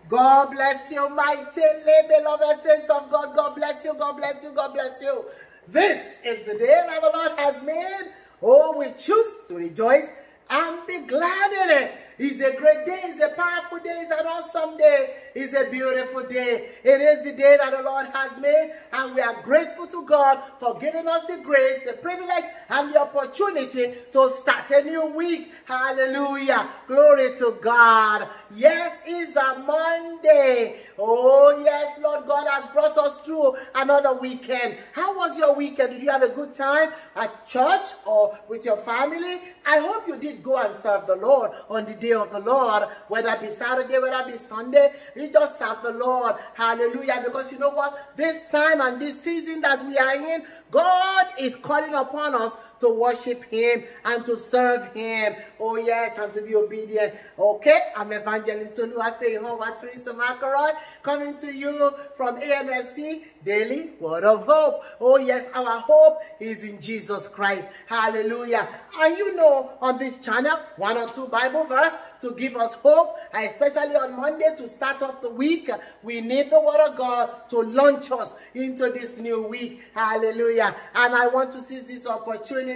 God bless you, mighty beloved saints of God. God bless you, God bless you, God bless you. This is the day that the Lord has made. Oh, we choose to rejoice and be glad in it. It's a great day. It's a powerful day. It's an awesome day. It's a beautiful day. It is the day that the Lord has made, and we are grateful to God for giving us the grace, the privilege, and the opportunity to start a new week. Hallelujah. Glory to God. Yes, it's a Monday. Oh, yes, Lord God has brought us through another weekend. How was your weekend? Did you have a good time at church or with your family? I hope you did go and serve the Lord on the day of the Lord, whether it be Saturday, whether it be Sunday. You just serve the Lord. Hallelujah. Because you know what? This time and this season that we are in, God is calling upon us to worship Him and to serve Him. Oh yes, and to be obedient. Okay, I'm Evangelist Oluwafeyi Teresa McElroy, coming to you from AMFC Daily Word of Hope. Oh yes, our hope is in Jesus Christ. Hallelujah. And you know, on this channel, 1 or 2 Bible verse to give us hope, especially on Monday to start off the week. We need the Word of God to launch us into this new week. Hallelujah. And I want to seize this opportunity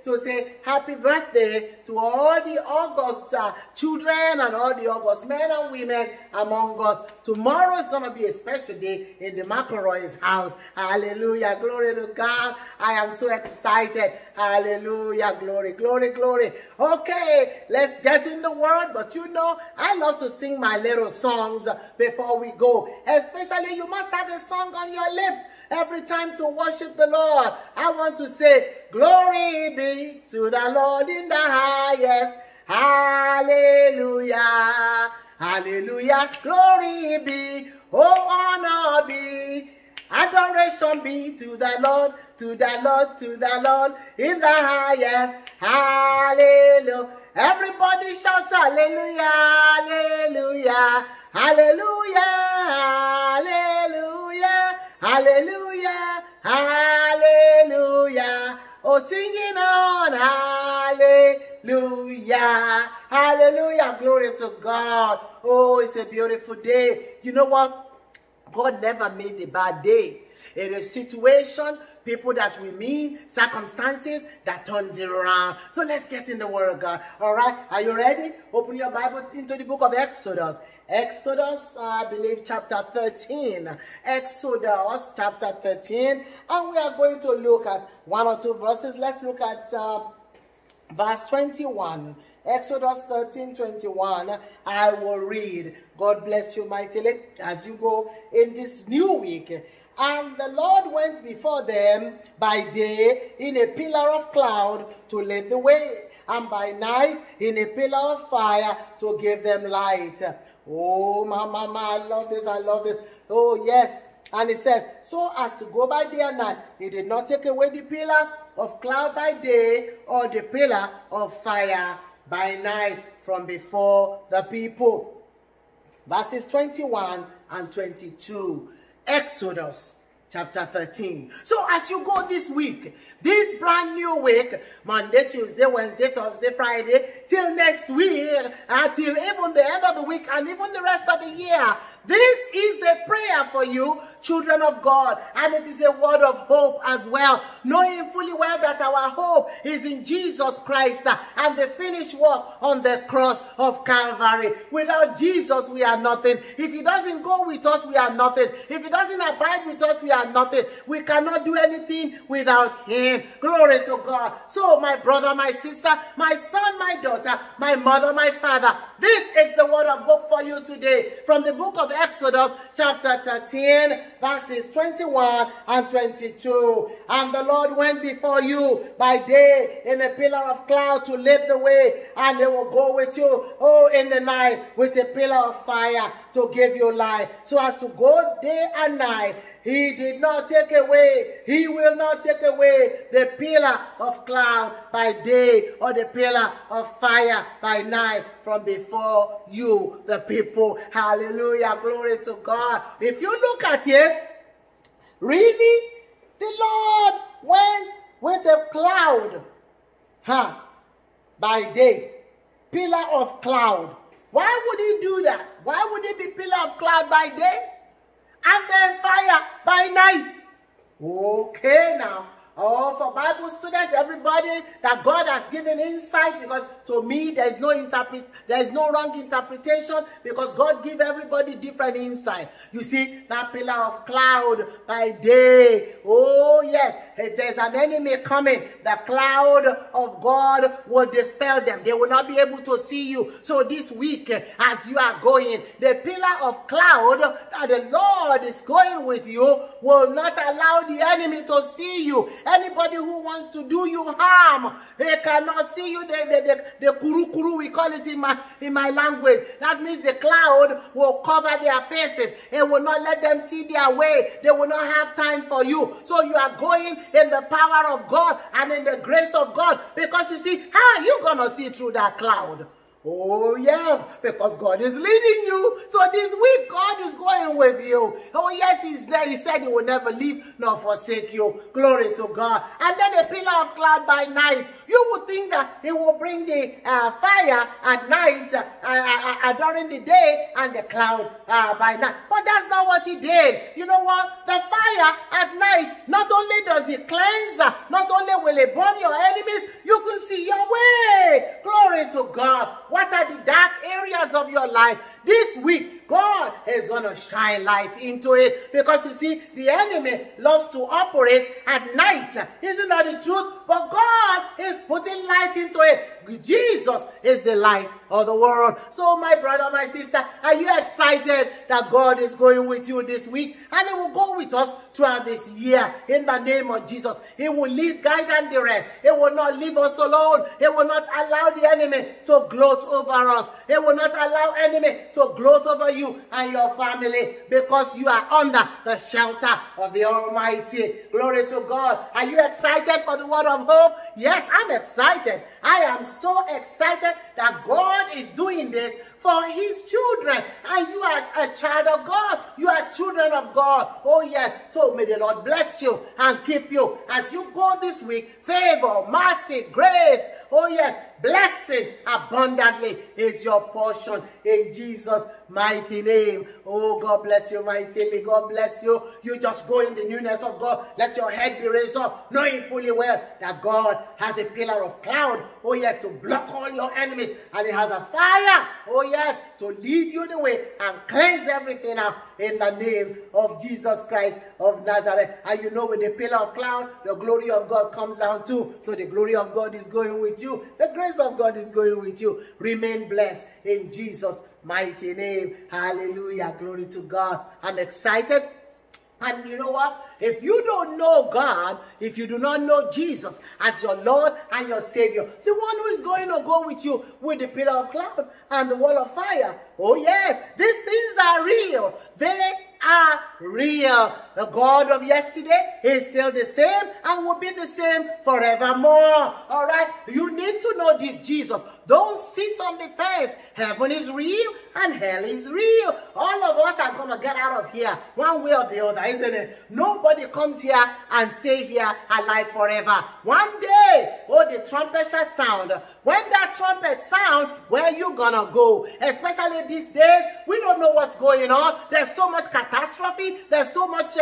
to say happy birthday to all the August children and all the August men and women among us. Tomorrow is going to be a special day in the McElroy's house. Hallelujah. Glory to God. I am so excited. Hallelujah. Glory, glory, glory. Okay, let's get in the Word. But you know, I love to sing my little songs before we go. Especially, you must have a song on your lips every time to worship the Lord. I want to say, glory be to the Lord in the highest. Hallelujah. Hallelujah. Glory be. Oh, honor be. Adoration be to the Lord, to the Lord, to the Lord in the highest. Hallelujah. Everybody shout hallelujah, hallelujah, hallelujah, hallelujah, hallelujah, hallelujah. Oh, singing on hallelujah, hallelujah. Glory to God. Oh, it's a beautiful day. You know what? God never made a bad day. It is situation, people that we meet, circumstances that turns it around. So let's get in the Word of God. All right, are you ready? Open your Bible into the book of Exodus. Exodus, I believe, chapter 13. Exodus, chapter 13. And we are going to look at 1 or 2 verses. Let's look at verse 21. Exodus 13:21. I will read. God bless you mightily as you go in this new week. And the Lord went before them by day in a pillar of cloud to lead the way, and by night in a pillar of fire to give them light. Oh, mama, I love this, I love this. Oh, yes. And it says, so as to go by day and night, He did not take away the pillar of cloud by day or the pillar of fire by night from before the people. Verses 21 and 22. Exodus chapter 13. So as you go this week, this brand new week, Monday, Tuesday, Wednesday, Thursday, Friday, till next week, until even the end of the week and even the rest of the year, this is a prayer for you, children of God, and it is a word of hope as well, knowing fully well that our hope is in Jesus Christ and the finished work on the cross of Calvary. Without Jesus, we are nothing. If He doesn't go with us, we are nothing. If He doesn't abide with us, we are nothing. We cannot do anything without Him. Glory to God. So, my brother, my sister, my son, my daughter, my mother, my father, this is the word of hope for you today from the book of Exodus chapter 13 verses 21 and 22. And the Lord went before you by day in a pillar of cloud to lead the way, and He will go with you, oh, in the night with a pillar of fire to give you light. So as to go day and night, He did not take away, He will not take away the pillar of cloud by day or the pillar of fire by night from before you, the people. Hallelujah. Glory to God. If you look at it, really, the Lord went with a cloud by day, pillar of cloud. Why would He do that? Why would it be pillar of cloud by day, and then fire by night. Okay now. Oh, for Bible students, everybody that God has given insight, because to me there is no wrong interpretation, because God gives everybody different insight. You see, that pillar of cloud by day. Oh yes, if there's an enemy coming, the cloud of God will dispel them. They will not be able to see you. So this week, as you are going, the pillar of cloud that the Lord is going with you will not allow the enemy to see you. Anybody who wants to do you harm, they cannot see you. The kuru, we call it in my language. That means the cloud will cover their faces. It will not let them see their way. They will not have time for you. So you are going in the power of God and in the grace of God, because you see, how are you going to see through that cloud? Oh yes, because God is leading you. So this week, God is going with you. Oh yes, He's there. He said He will never leave nor forsake you. Glory to God. And then a pillar of cloud by night. You would think that He will bring the fire at night, during the day, and the cloud by night. But that's not what He did. You know what? The fire at night, not only does it cleanse, not only will it burn your enemies, you can see your way. Glory to God. What are the dark areas of your life? This week, God is going to shine light into it, because you see, the enemy loves to operate at night. Isn't that the truth? But God is putting light into it. Jesus is the light of the world. So my brother, my sister, are you excited that God is going with you this week? And He will go with us throughout this year in the name of Jesus. He will lead, guide, and direct. He will not leave us alone. He will not allow the enemy to gloat over us. He will not allow enemy to gloat over you and your family, because you are under the shelter of the Almighty. Glory to God. Are you excited for the word of hope? Yes, I'm excited. I am so excited that God is doing this for His children. And you are a child of God. You are children of God. Oh yes. So may the Lord bless you and keep you as you go this week. Favor, mercy, grace. Oh yes. Blessing abundantly is your portion in Jesus' mighty name. Oh, God bless you mightily. God bless you. You just go in the newness of God. Let your head be raised up, knowing fully well that God has a pillar of cloud. Oh yes, to block all your enemies. And He has a fire. Oh yes, to lead you the way and cleanse everything out in the name of Jesus Christ of Nazareth. And you know, with the pillar of cloud, the glory of God comes down too. So the glory of God is going with you. The grace of God is going with you. Remain blessed in Jesus' mighty name. Hallelujah. Glory to God. I'm excited. And you know what? If you don't know God, if you do not know Jesus as your Lord and your Savior, the one who is going to go with you with the pillar of cloud and the wall of fire, oh yes, these things are real. They are real. The God of yesterday is still the same and will be the same forevermore. All right? You need to know this Jesus. Don't sit on the fence. Heaven is real and hell is real. All of us are going to get out of here one way or the other, isn't it? Nobody comes here and stay here alive forever. One day, oh, the trumpet shall sound. When that trumpet sound, where you going to go? Especially these days, we don't know what's going on. There's so much catastrophe. There's so much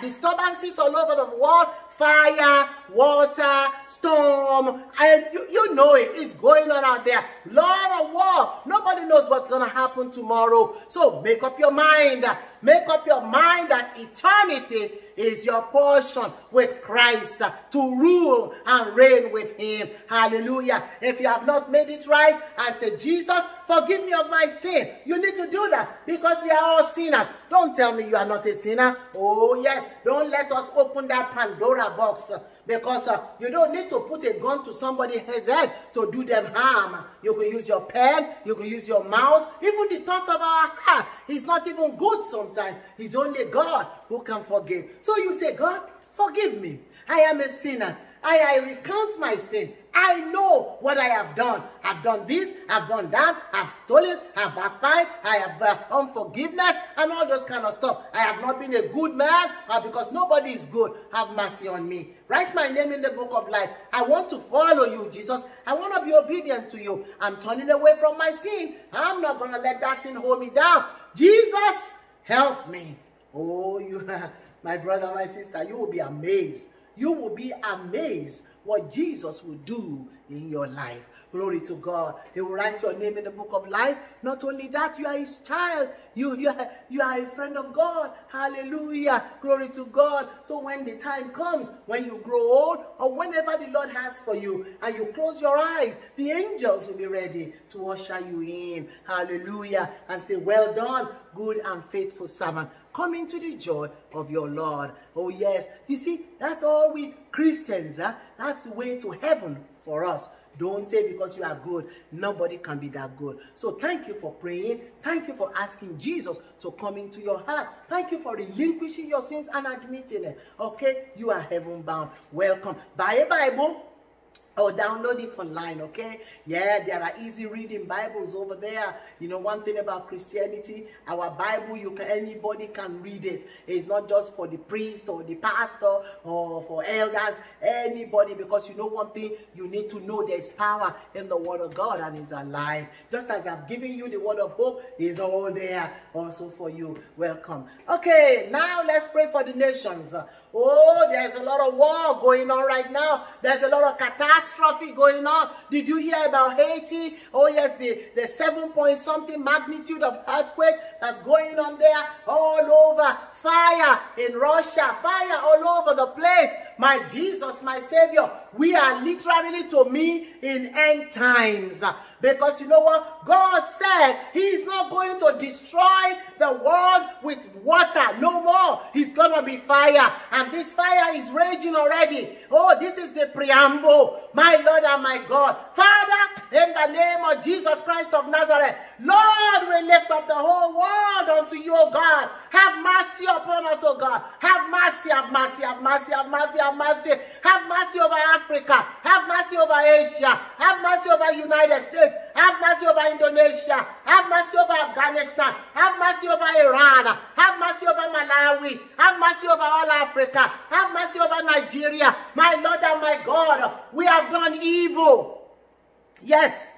disturbances all over the world. Fire, water, storm, and you know it. It's going on out there. Lot of war. Nobody knows what's going to happen tomorrow. So make up your mind. Make up your mind that eternity is your portion with Christ, to rule and reign with Him. Hallelujah. If you have not made it right and said, Jesus, forgive me of my sin, you need to do that, because we are all sinners. Don't tell me you are not a sinner. Oh yes. Don't let us open that Pandora box, because you don't need to put a gun to somebody's head to do them harm. You can use your pen, you can use your mouth, even the thoughts of our heart. It's not even good sometimes. It's only God who can forgive. So you say, God, forgive me. I am a sinner. I recount my sin. I know what I have done. I've done this, I've done that, I've stolen, I've backbited, I have unforgiveness and all those kind of stuff. I have not been a good man, because nobody is good. Have mercy on me. Write my name in the book of life. I want to follow you, Jesus. I want to be obedient to you. I'm turning away from my sin. I'm not going to let that sin hold me down. Jesus, help me. Oh, you, my brother, my sister, you will be amazed. You will be amazed what Jesus will do in your life. Glory to God. He will write your name in the book of life. Not only that, you are his child. You are a friend of God. Hallelujah. Glory to God. So when the time comes, when you grow old, or whenever the Lord has for you, and you close your eyes, the angels will be ready to usher you in. Hallelujah. And say, well done, good and faithful servant. Come into the joy of your Lord. Oh yes. You see, that's all we Christians. That's the way to heaven for us. Don't say because you are good, nobody can be that good. So thank you for praying. Thank you for asking Jesus to come into your heart. Thank you for relinquishing your sins and admitting it. Okay, you are heaven bound. Welcome. Buy a Bible or download it online, okay? Yeah, there are easy reading Bibles over there. You know, one thing about Christianity, our Bible, anybody can read it. It's not just for the priest or the pastor or for elders, anybody, because you know one thing, you need to know there's power in the word of God and it's alive. Just as I've given you the word of hope, it's all there also for you. Welcome. Okay, now let's pray for the nations. Oh, there's a lot of war going on right now. There's a lot of catastrophe going on. Did you hear about Haiti? Oh, yes, the 7-point-something magnitude of earthquake that's going on there all over. Fire in Russia, fire all over the place. My Jesus, my Savior, we are literally to me in end times. Because you know what? God said he's not going to destroy the world with water no more. He's going to be fire. And this fire is raging already. Oh, this is the preamble. My Lord and my God. Father, in the name of Jesus Christ of Nazareth, Lord, we lift up the whole world unto you, O God. Have mercy upon us, O God. Have mercy, have mercy, have mercy, have mercy, have mercy. Have mercy over Africa. Have mercy over Asia. Have mercy over United States. Have mercy over Indonesia. Have mercy over Afghanistan. Have mercy over Iran. Have mercy over Malawi. Have mercy over all Africa. Have mercy over Nigeria. My Lord and my God, we have done evil. Yes.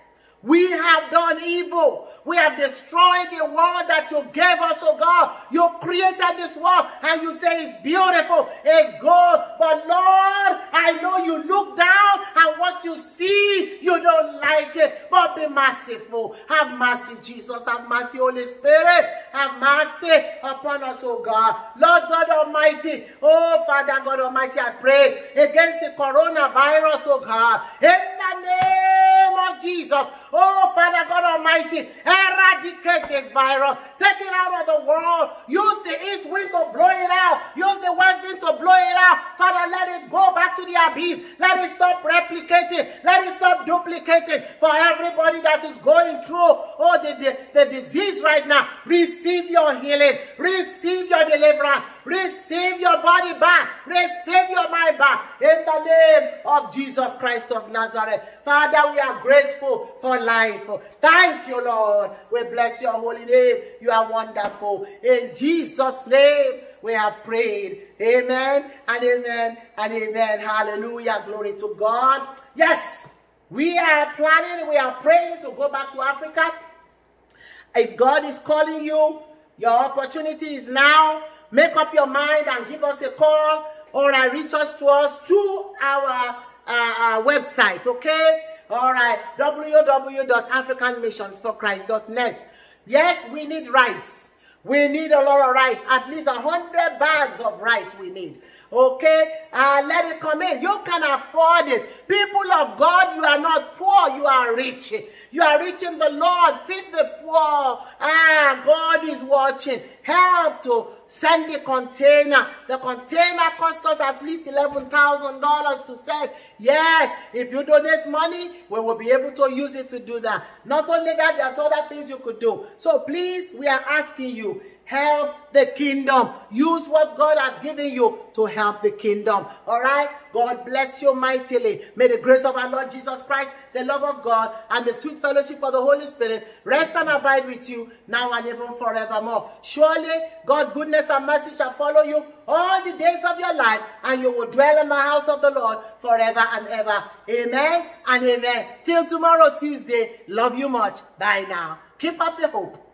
We have done evil. We have destroyed the world that you gave us, oh God. You created this world and you say it's beautiful, it's good. But Lord, I know you look down and what you see, you don't like it. But be merciful. Have mercy, Jesus. Have mercy, Holy Spirit. Have mercy upon us, oh God. Lord God Almighty, oh Father God Almighty, I pray against the coronavirus, oh God. In the name of Jesus. Oh, Father God Almighty, eradicate this virus. Take it out of the world. Use the east wind to blow it out. Use the west wind to blow it out. Father, let it go back to the abyss. Let it stop replicating. Let it stop duplicating. For everybody that is going through, oh, the disease right now, receive your healing. Receive your deliverance. Receive your body back. Receive your mind back. In the name of Jesus Christ of Nazareth. Father, we are grateful for life. Thank you, Lord. We bless your holy name. You are wonderful. In Jesus' name, we have prayed. Amen and amen and amen. Hallelujah. Glory to God. Yes, we are planning, we are praying to go back to Africa. If God is calling you, your opportunity is now. Make up your mind and give us a call or reach us through our website, okay? All right, www.africanmissionsforchrist.net. Yes, we need rice. We need a lot of rice. At least 100 bags of rice we need. Okay, let it come in. You can afford it. People of God, you are not poor, you are rich. You are rich in the Lord. Feed the poor. God is watching. Help to send the container. The container cost us at least $11,000 to send. Yes, if you donate money, we will be able to use it to do that. Not only that, there's other things you could do. So please, we are asking you, help the kingdom. Use what God has given you to help the kingdom. All right? God bless you mightily. May the grace of our Lord Jesus Christ, the love of God, and the sweet fellowship of the Holy Spirit rest and abide with you now and even forevermore. Surely, God's goodness and mercy shall follow you all the days of your life, and you will dwell in the house of the Lord forever and ever. Amen and amen. Till tomorrow, Tuesday. Love you much. Bye now. Keep up the hope.